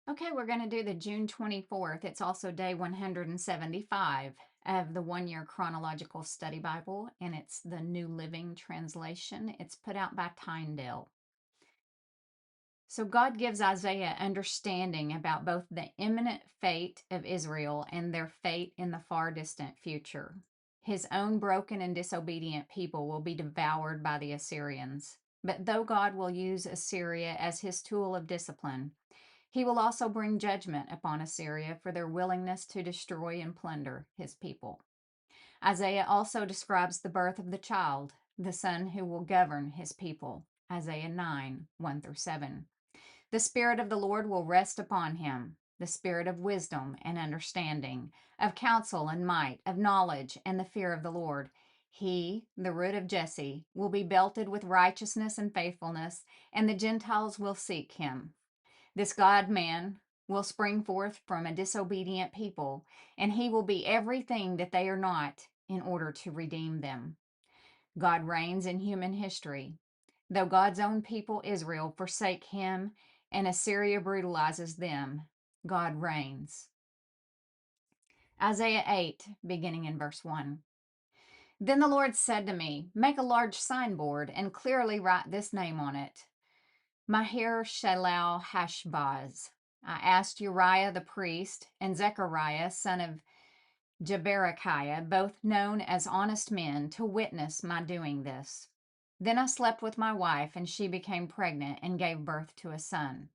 Okay, we're going to do the June 24th. It's also day 175 of the 1 Year Chronological Study Bible, and it's the New Living Translation. It's put out by Tyndale. So God gives Isaiah understanding about both the imminent fate of Israel and their fate in the far distant future. His own broken and disobedient people will be devoured by the Assyrians. But though God will use Assyria as his tool of discipline, he will also bring judgment upon Assyria for their willingness to destroy and plunder his people. Isaiah also describes the birth of the child, the son who will govern his people. Isaiah 9, 1 through 7. The Spirit of the Lord will rest upon him, the spirit of wisdom and understanding, of counsel and might, of knowledge and the fear of the Lord. He, the root of Jesse, will be belted with righteousness and faithfulness, and the Gentiles will seek him. This God man will spring forth from a disobedient people, and he will be everything that they are not in order to redeem them. God reigns in human history. Though God's own people, Israel, forsake him and Assyria brutalizes them, God reigns. Isaiah 8, beginning in verse 1. Then the Lord said to me, make a large signboard and clearly write this name on it: Maher Shalal Hashbaz. I asked Uriah the priest and Zechariah, son of Jeberechiah, both known as honest men, to witness my doing this. Then I slept with my wife, and she became pregnant and gave birth to a son.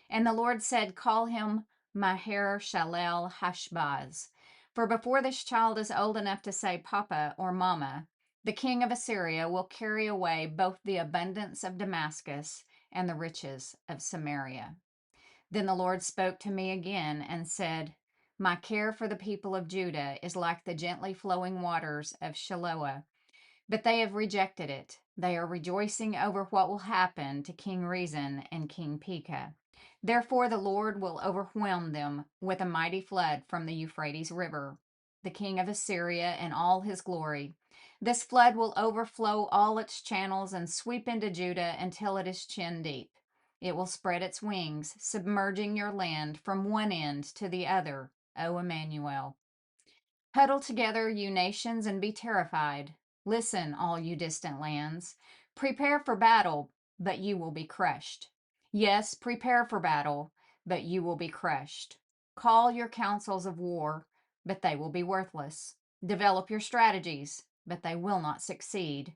And the Lord said, call him Maher Shalal Hashbaz. For before this child is old enough to say Papa or Mama, the king of Assyria will carry away both the abundance of Damascus and the riches of Samaria. Then the Lord spoke to me again and said, my care for the people of Judah is like the gently flowing waters of Shiloah, but they have rejected it. They are rejoicing over what will happen to King Rezin and King Pekah. Therefore the Lord will overwhelm them with a mighty flood from the Euphrates River, the king of Assyria and all his glory. This flood will overflow all its channels and sweep into Judah until it is chin deep. It will spread its wings, submerging your land from one end to the other, O Emmanuel. Huddle together, you nations, and be terrified. Listen, all you distant lands. Prepare for battle, but you will be crushed. Yes, prepare for battle, but you will be crushed. Call your councils of war, but they will be worthless. Develop your strategies, but they will not succeed.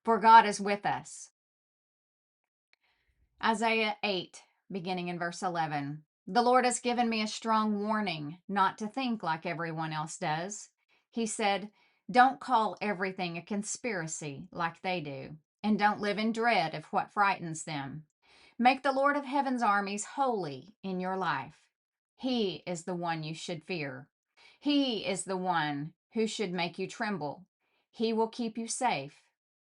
For God is with us. Isaiah 8, beginning in verse 11. The Lord has given me a strong warning not to think like everyone else does. He said, don't call everything a conspiracy like they do, and don't live in dread of what frightens them. Make the Lord of heaven's armies holy in your life. He is the one you should fear. He is the one who should make you tremble. He will keep you safe.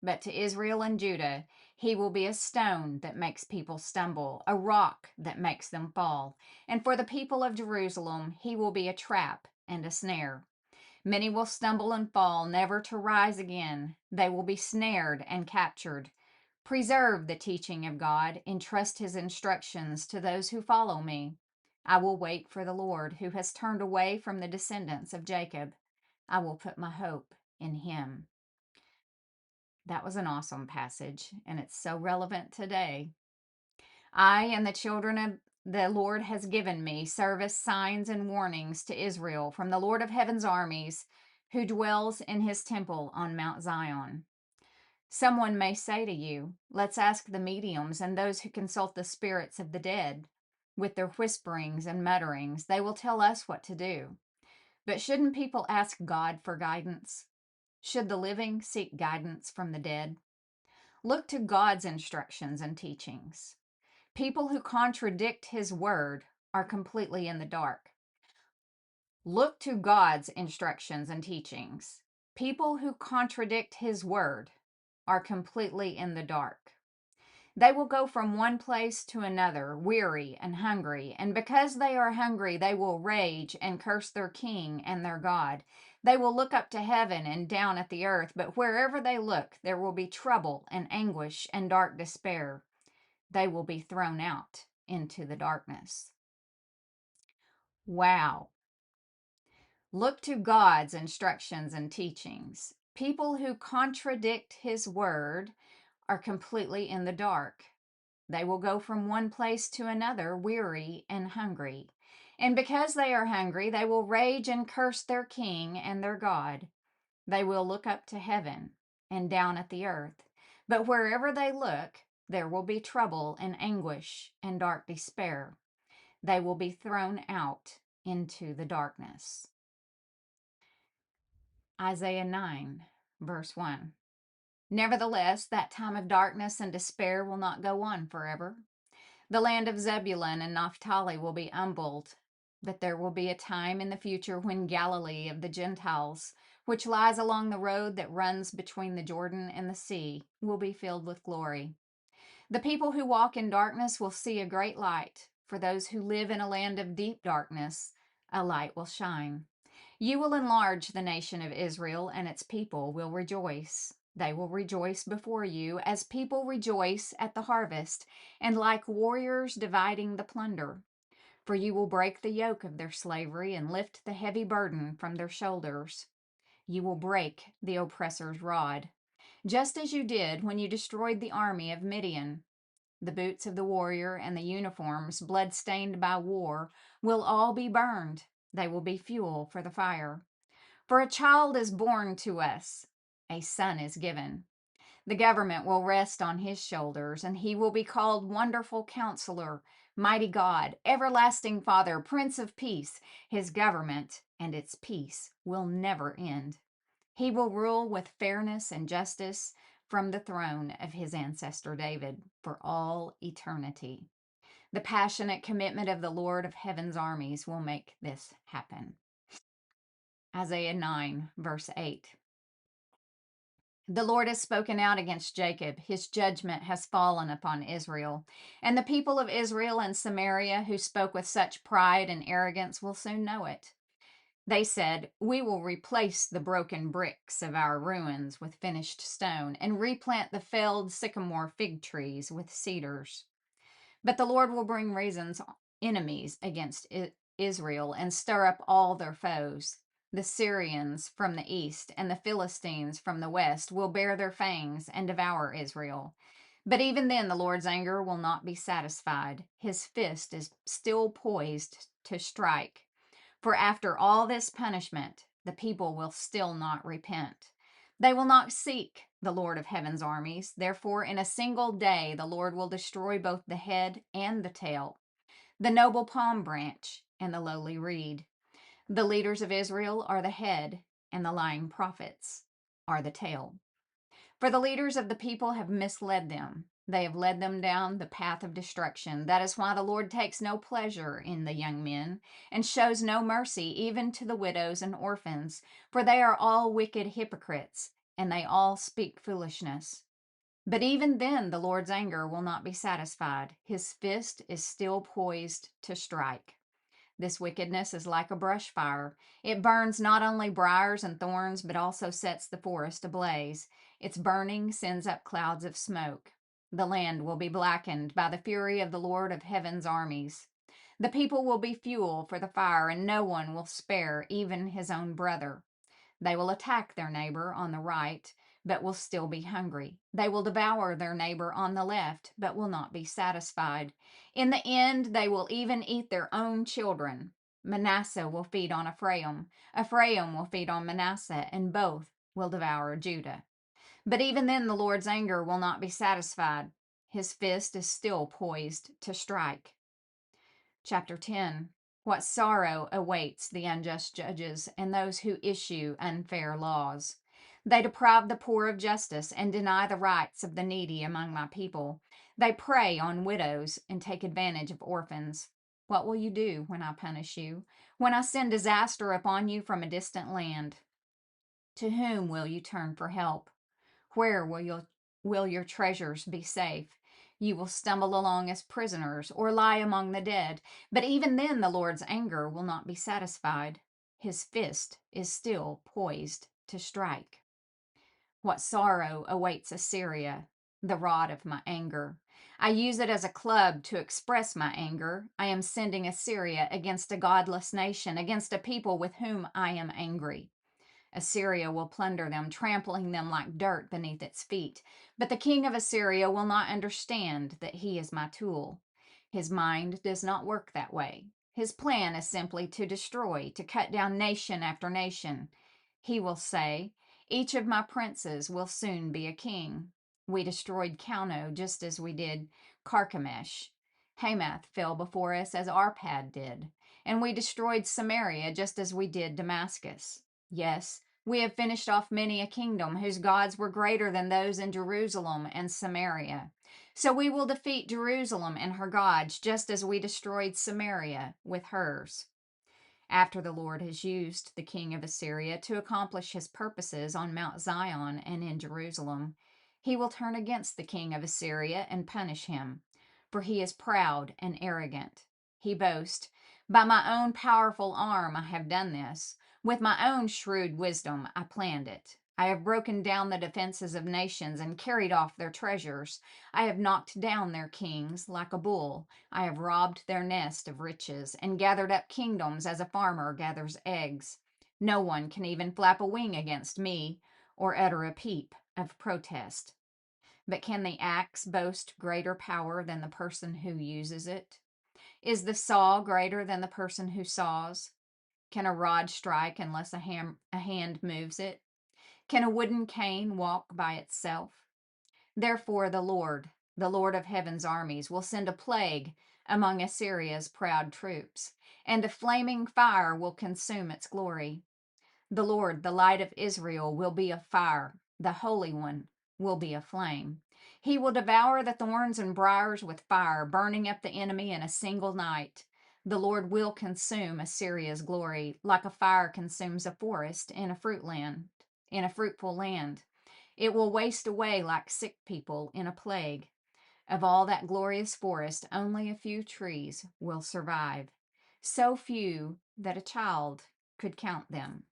But to Israel and Judah, he will be a stone that makes people stumble, a rock that makes them fall. And for the people of Jerusalem, he will be a trap and a snare. Many will stumble and fall, never to rise again. They will be snared and captured. Preserve the teaching of God, entrust his instructions to those who follow me. I will wait for the Lord, who has turned away from the descendants of Jacob. I will put my hope in him. That was an awesome passage, and it's so relevant today. I and the children of the Lord has given me service, signs, and warnings to Israel from the Lord of heaven's armies, who dwells in his temple on Mount Zion. Someone may say to you, let's ask the mediums and those who consult the spirits of the dead. With their whisperings and mutterings, they will tell us what to do. But shouldn't people ask God for guidance? Should the living seek guidance from the dead? Look to God's instructions and teachings. People who contradict his word are completely in the dark. Look to God's instructions and teachings. People who contradict his word are completely in the dark. They will go from one place to another, weary and hungry, and because they are hungry, they will rage and curse their king and their God. They will look up to heaven and down at the earth, but wherever they look, there will be trouble and anguish and dark despair. They will be thrown out into the darkness. Wow. Look to God's instructions and teachings. People who contradict his word are completely in the dark. They will go from one place to another, weary and hungry. And because they are hungry, they will rage and curse their king and their God. They will look up to heaven and down at the earth. But wherever they look, there will be trouble and anguish and dark despair. They will be thrown out into the darkness. Isaiah 9, verse 1. Nevertheless, that time of darkness and despair will not go on forever. The land of Zebulun and Naphtali will be humbled, but there will be a time in the future when Galilee of the Gentiles, which lies along the road that runs between the Jordan and the sea, will be filled with glory. The people who walk in darkness will see a great light. For those who live in a land of deep darkness, a light will shine. You will enlarge the nation of Israel, and its people will rejoice. They will rejoice before you as people rejoice at the harvest, and like warriors dividing the plunder. For you will break the yoke of their slavery and lift the heavy burden from their shoulders. You will break the oppressor's rod, just as you did when you destroyed the army of Midian. The boots of the warrior and the uniforms, blood-stained by war, will all be burned. They will be fuel for the fire. For a child is born to us, a son is given. The government will rest on his shoulders, and he will be called Wonderful Counselor, Mighty God, Everlasting Father, Prince of Peace. His government and its peace will never end. He will rule with fairness and justice from the throne of his ancestor David for all eternity. The passionate commitment of the Lord of heaven's armies will make this happen. Isaiah 9, verse 8. The Lord has spoken out against Jacob. His judgment has fallen upon Israel. And the people of Israel and Samaria, who spoke with such pride and arrogance, will soon know it. They said, "We will replace the broken bricks of our ruins with finished stone, and replant the felled sycamore fig trees with cedars." But the Lord will bring Rezin's enemies against Israel and stir up all their foes. The Syrians from the east and the Philistines from the west will bear their fangs and devour Israel. But even then, the Lord's anger will not be satisfied. His fist is still poised to strike. For after all this punishment, the people will still not repent. They will not seek the Lord of heaven's armies. Therefore, in a single day, the Lord will destroy both the head and the tail, the noble palm branch and the lowly reed. The leaders of Israel are the head, and the lying prophets are the tail. For the leaders of the people have misled them. They have led them down the path of destruction. That is why the Lord takes no pleasure in the young men and shows no mercy even to the widows and orphans, for they are all wicked hypocrites, and they all speak foolishness. But even then, the Lord's anger will not be satisfied. His fist is still poised to strike. This wickedness is like a brush fire. It burns not only briars and thorns, but also sets the forest ablaze. Its burning sends up clouds of smoke. The land will be blackened by the fury of the Lord of heaven's armies. The people will be fuel for the fire, and no one will spare even his own brother. They will attack their neighbor on the right, but will still be hungry. They will devour their neighbor on the left, but will not be satisfied. In the end, they will even eat their own children. Manasseh will feed on Ephraim. Ephraim will feed on Manasseh, and both will devour Judah. But even then, the Lord's anger will not be satisfied. His fist is still poised to strike. Chapter 10. What sorrow awaits the unjust judges and those who issue unfair laws. They deprive the poor of justice and deny the rights of the needy among my people. They prey on widows and take advantage of orphans. What will you do when I punish you? When I send disaster upon you from a distant land? To whom will you turn for help? Where will your treasures be safe? You will stumble along as prisoners or lie among the dead. But even then, the Lord's anger will not be satisfied. His fist is still poised to strike. What sorrow awaits Assyria? the rod of my anger. I use it as a club to express my anger. I am sending Assyria against a godless nation, against a people with whom I am angry. Assyria will plunder them, trampling them like dirt beneath its feet. But the king of Assyria will not understand that he is my tool. His mind does not work that way. His plan is simply to destroy, to cut down nation after nation. He will say, each of my princes will soon be a king. We destroyed Kauno just as we did Carchemish. Hamath fell before us as Arpad did, and we destroyed Samaria just as we did Damascus. Yes, we have finished off many a kingdom whose gods were greater than those in Jerusalem and Samaria. So we will defeat Jerusalem and her gods just as we destroyed Samaria with hers. After the Lord has used the king of Assyria to accomplish his purposes on Mount Zion and in Jerusalem, he will turn against the king of Assyria and punish him, for he is proud and arrogant. He boasts, by my own powerful arm I have done this. With my own shrewd wisdom I planned it. I have broken down the defenses of nations and carried off their treasures. I have knocked down their kings like a bull. I have robbed their nest of riches and gathered up kingdoms as a farmer gathers eggs. No one can even flap a wing against me or utter a peep of protest. But can the axe boast greater power than the person who uses it? Is the saw greater than the person who saws? Can a rod strike unless a hand moves it? Can a wooden cane walk by itself? Therefore, the Lord of heaven's armies, will send a plague among Assyria's proud troops, and a flaming fire will consume its glory. The Lord, the light of Israel, will be a fire. The Holy One will be a flame. He will devour the thorns and briars with fire, burning up the enemy in a single night. The Lord will consume Assyria's glory, like a fire consumes a forest in a fruitful land. It will waste away like sick people in a plague. Of all that glorious forest, only a few trees will survive, so few that a child could count them.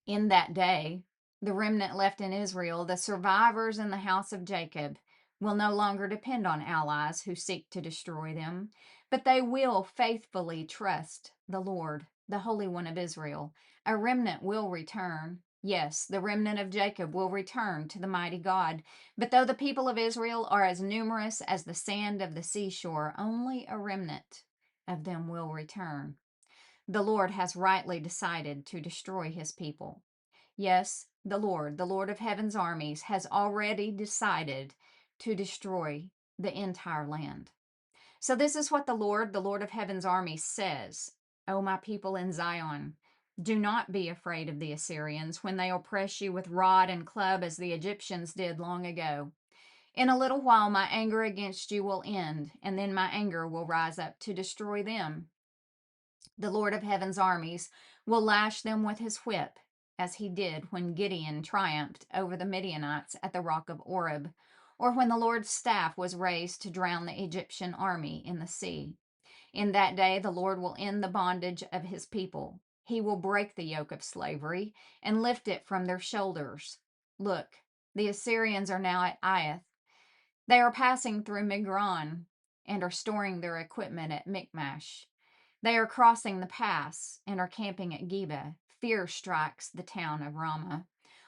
In that day, the remnant left in Israel, the survivors in the house of Jacob, will no longer depend on allies who seek to destroy them, but they will faithfully trust the Lord, the Holy One of Israel. A remnant will return. Yes, the remnant of Jacob will return to the mighty God. But though the people of Israel are as numerous as the sand of the seashore, only a remnant of them will return. The Lord has rightly decided to destroy his people. Yes, the Lord of heaven's armies, has already decided to destroy the entire land. So, this is what the Lord of heaven's armies says: O my people in Zion, do not be afraid of the Assyrians when they oppress you with rod and club as the Egyptians did long ago. In a little while, my anger against you will end, and then my anger will rise up to destroy them. The Lord of heaven's armies will lash them with his whip, as he did when Gideon triumphed over the Midianites at the rock of Oreb, or when the Lord's staff was raised to drown the Egyptian army in the sea. In that day, the Lord will end the bondage of his people. He will break the yoke of slavery and lift it from their shoulders. Look, the Assyrians are now at Iath. They are passing through Migron and are storing their equipment at Michmash. They are crossing the pass and are camping at Geba. Fear strikes the town of Ramah.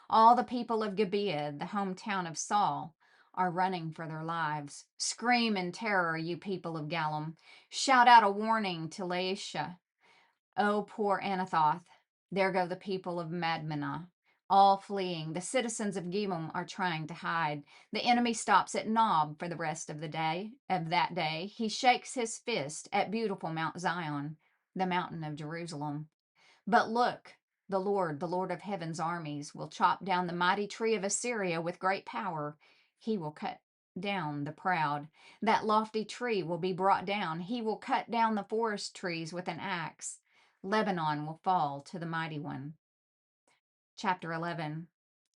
All the people of Gibeah, the hometown of Saul, are running for their lives. Scream in terror, you people of Gallim. Shout out a warning to Laisha. Oh, poor Anathoth. There go the people of Madmenah, all fleeing. The citizens of Gimom are trying to hide. The enemy stops at Nob for the rest of that day. He shakes his fist at beautiful Mount Zion, the mountain of Jerusalem. But look, the Lord of heaven's armies, will chop down the mighty tree of Assyria with great power. He will cut down the proud. That lofty tree will be brought down. He will cut down the forest trees with an axe. Lebanon will fall to the mighty one. Chapter 11.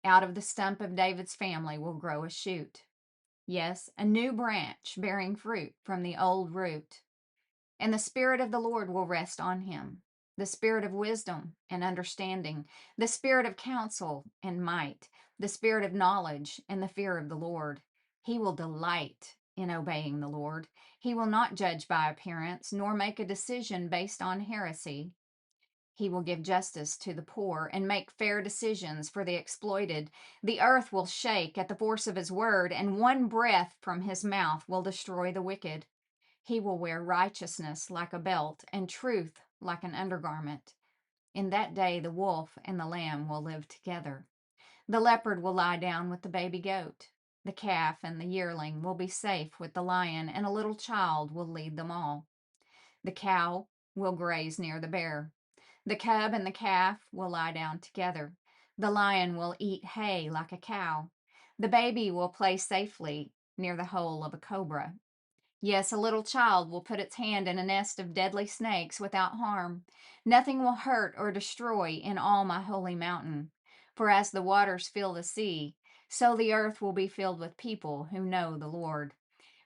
Out of the stump of David's family will grow a shoot. Yes, a new branch bearing fruit from the old root. And the Spirit of the Lord will rest on him, the Spirit of wisdom and understanding, the Spirit of counsel and might, the spirit of knowledge and the fear of the Lord. He will delight in obeying the Lord. He will not judge by appearance, nor make a decision based on heresy. He will give justice to the poor and make fair decisions for the exploited. The earth will shake at the force of his word, and one breath from his mouth will destroy the wicked. He will wear righteousness like a belt and truth like an undergarment. In that day, the wolf and the lamb will live together. The leopard will lie down with the baby goat. The calf and the yearling will be safe with the lion, and a little child will lead them all. The cow will graze near the bear. The cub and the calf will lie down together. The lion will eat hay like a cow. The baby will play safely near the hole of a cobra. Yes, a little child will put its hand in a nest of deadly snakes without harm. Nothing will hurt or destroy in all my holy mountain. For as the waters fill the sea, so the earth will be filled with people who know the Lord.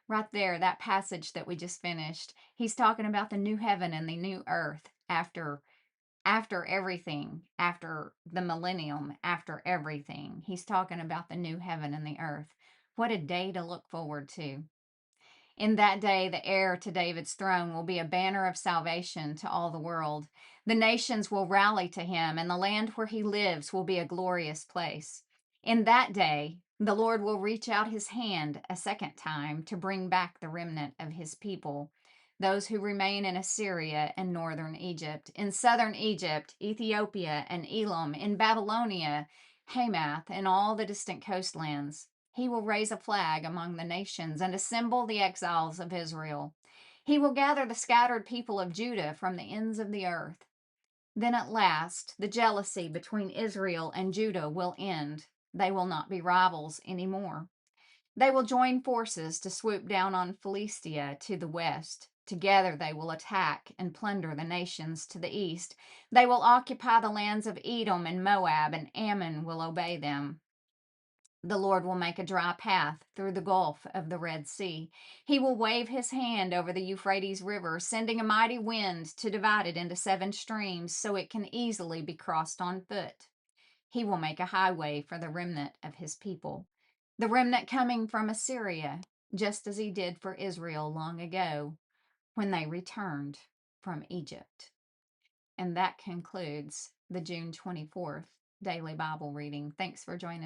Right there, that passage that we just finished, he's talking about the new heaven and the new earth after everything, after the millennium, after everything. He's talking about the new heaven and the earth. What a day to look forward to. In that day, the heir to David's throne will be a banner of salvation to all the world. The nations will rally to him, and the land where he lives will be a glorious place. In that day, the Lord will reach out his hand a second time to bring back the remnant of his people, those who remain in Assyria and northern Egypt, in southern Egypt, Ethiopia, and Elam, in Babylonia, Hamath, and all the distant coastlands. He will raise a flag among the nations and assemble the exiles of Israel. He will gather the scattered people of Judah from the ends of the earth. Then at last, the jealousy between Israel and Judah will end. They will not be rivals anymore. They will join forces to swoop down on Philistia to the west. Together they will attack and plunder the nations to the east. They will occupy the lands of Edom and Moab, and Ammon will obey them. The Lord will make a dry path through the gulf of the Red Sea. He will wave his hand over the Euphrates River, sending a mighty wind to divide it into 7 streams so it can easily be crossed on foot. He will make a highway for the remnant of his people, the remnant coming from Assyria, just as he did for Israel long ago when they returned from Egypt. And that concludes the June 24th daily Bible reading. Thanks for joining